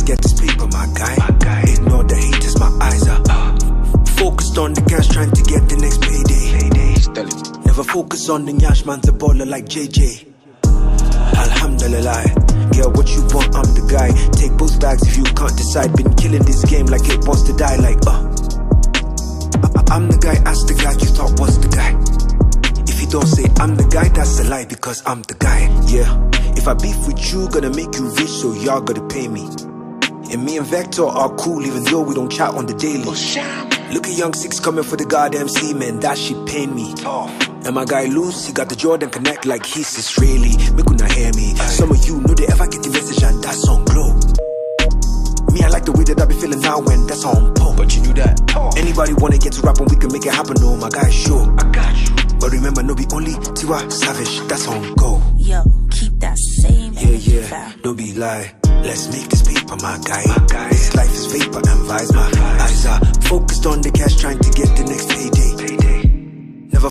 get this paper, my guy. Ignore the haters, my eyes are focused on the cash, trying to get the next payday. Never focus on the nyash, man's a baller like JJ. Alhamdulillah, get what you want, I'm the guy. Take both bags if you can't decide. Been killing this game like it wants to die. Like I'm the guy, ask the guy you thought was the guy. If you don't say I'm the guy, that's a lie, because I'm the guy. Yeah, if I beef with you, gonna make you rich, so y'all gotta pay me. And me and Vector are cool, even though we don't chat on the daily. Look at Young Six coming for the goddamn C, man, that shit pain me. And my guy Loose, he got the Jordan Connect like he's Israeli. Me couldn't hear me. Some of you know they ever get the message and that's on glow. Me, I like the way that I be feeling now when that's on pole. But you knew that. Anybody wanna get to rap and we can make it happen, no, my guy, sure. I got you. But remember, no be only Tiwa Savage, that's on go. Yo, keep that same energy. Yeah, don't be lie. Let's make this paper, my guy. This life is vapor and vibes, my eyes are focused on the cash, trying to get the next